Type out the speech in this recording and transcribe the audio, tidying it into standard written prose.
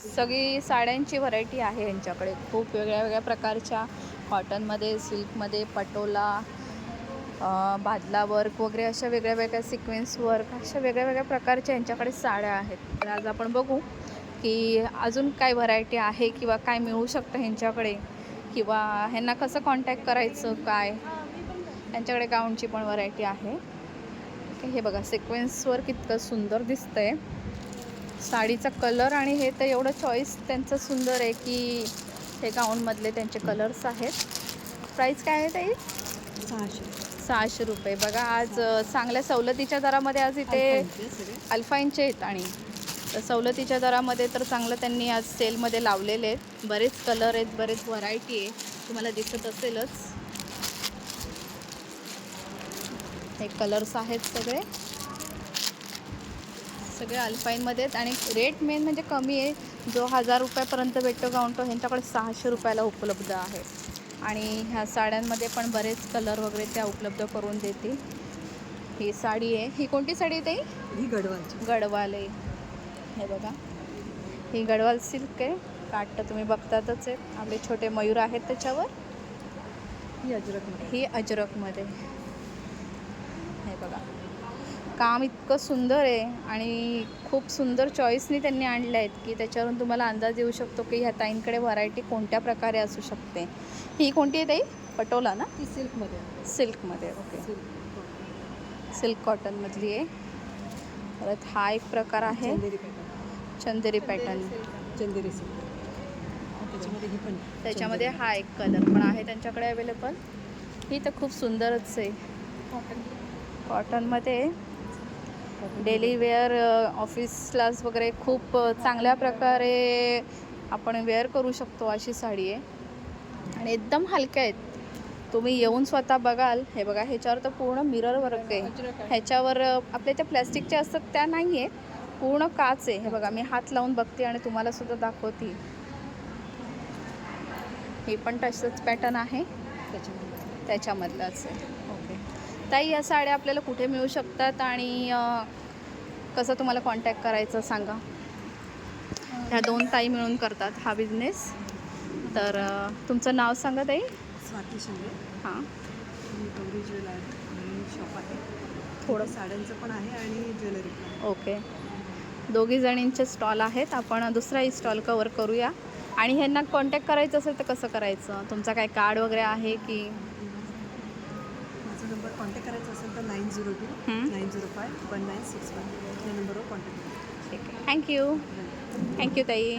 सगळी साड्यांची व्हरायटी आहे यांच्याकडे, खूप वेगळ्या वेगळ्या प्रकारच्या, कॉटनमध्ये, सिल्कमध्ये, पटोला, बादला वर्क वगैरे अशा वेगळ्या वेगळ्या सिक्वेन्स वर्क अशा वेगळ्या वेगळ्या प्रकारच्या यांच्याकडे साड्या आहेत. तर आज आपण बघू की अजून काय व्हरायटी आहे किंवा काय मिळू शकतं ह्यांच्याकडे, किंवा ह्यांना कसं कॉन्टॅक्ट करायचं काय. यांच्याकडे गाऊनची पण व्हरायटी आहे. हे बघा सिक्वेन्सवर कितकं सुंदर दिसतंय साडीचा कलर, आणि हे तर एवढं चॉईस त्यांचं सुंदर आहे की हे गाऊनमधले त्यांचे कलर्स आहेत. प्राईस काय आहे ताई? 600 रुपये. बघा आज चांगल्या सवलतीच्या दरामध्ये आज इथे अल्फाईनचे आहेत, आणि सवलतीच्या दरामध्ये तर चांगलं त्यांनी आज सेलमध्ये लावलेले आहेत. बरेच कलर आहेत, बरेच व्हरायटी आहे, तुम्हाला दिसत असेलच. हे कलर्स आहेत सगळे अल्फाईनमध्ये आहेत, आणि रेट मेन म्हणजे कमी आहे. जो 1000 रुपयापर्यंत भेटतो गाऊन तो ह्यांच्याकडे 600 रुपयाला उपलब्ध आहे. आणि ह्या साड्यांमध्ये पण बरेच कलर वगैरे त्या उपलब्ध करून देतील. ही साडी आहे, ही कोणती साडी आहे ताई? ही गडवालची. गडवाल आहे. हे बघा ही गडवाल सिल्क आहे. काठ तर तुम्ही बघतातच आहे, आपले छोटे मयूर आहेत त्याच्यावर. ही अजरकमध्ये. हे बघा काम इतकं सुंदर आहे आणि खूप सुंदर चॉईसनी त्यांनी आणले आहेत की त्याच्यावरून तुम्हाला अंदाज येऊ शकतो की ह्या ताईंकडे व्हरायटी कोणत्या प्रकारे असू शकते. ही कोणती आहे ताई? पटोला ना? ती सिल्कमध्ये. सिल्कमध्ये. ओके, सिल्क कॉटनमधली आहे. परत हा एक प्रकार आहे चंदेरी पॅटर्न. चंदेरी सिल्क. त्याच्यामध्ये हा एक कलर पण आहे त्यांच्याकडे अवेलेबल. ही तर खूप सुंदरच आहे, कॉटनमध्ये. डेली वेअर, ऑफिसलाच वगैरे खूप चांगल्या प्रकारे आपण वेअर करू शकतो अशी साडी आहे, आणि एकदम हलक्या आहेत. तुम्ही येऊन स्वतः बघाल. हे बघा ह्याच्यावर तर पूर्ण मिरर वर्क आहे. ह्याच्यावर आपल्या त्या प्लॅस्टिकच्या असतात त्या नाही आहे, पूर्ण काच आहे. हे बघा मी हात लावून बघते आणि तुम्हाला सुद्धा दाखवते. हे पण तसंच पॅटर्न आहे त्याच्यामधलंच आहे. ओके ताई, या साड्या आपल्याला कुठे मिळू शकतात आणि कसं तुम्हाला कॉन्टॅक्ट करायचं सांगा. ह्या 2 ताई मिळून करतात हा बिझनेस. तर तुमचं नाव सांगा ताई. स्वाती शिंदे. हां, गौरी ज्वेलर शॉप आहे. थोडं साड्यांचं पण आहे आणि ज्वेलरी पण. ओके, दोघी जणींचे स्टॉल आहेत. आपण दुसराही स्टॉल कवर करूया. आणि ह्यांना कॉन्टॅक्ट करायचं असेल तर कसं करायचं? तुमचा काय कार्ड वगैरे आहे की? माझा नंबर कॉन्टॅक्ट करायचा असेल तर 902-905-1961 या नंबरवर कॉन्टॅक्ट करा. ठीक आहे, थँक्यू ताई.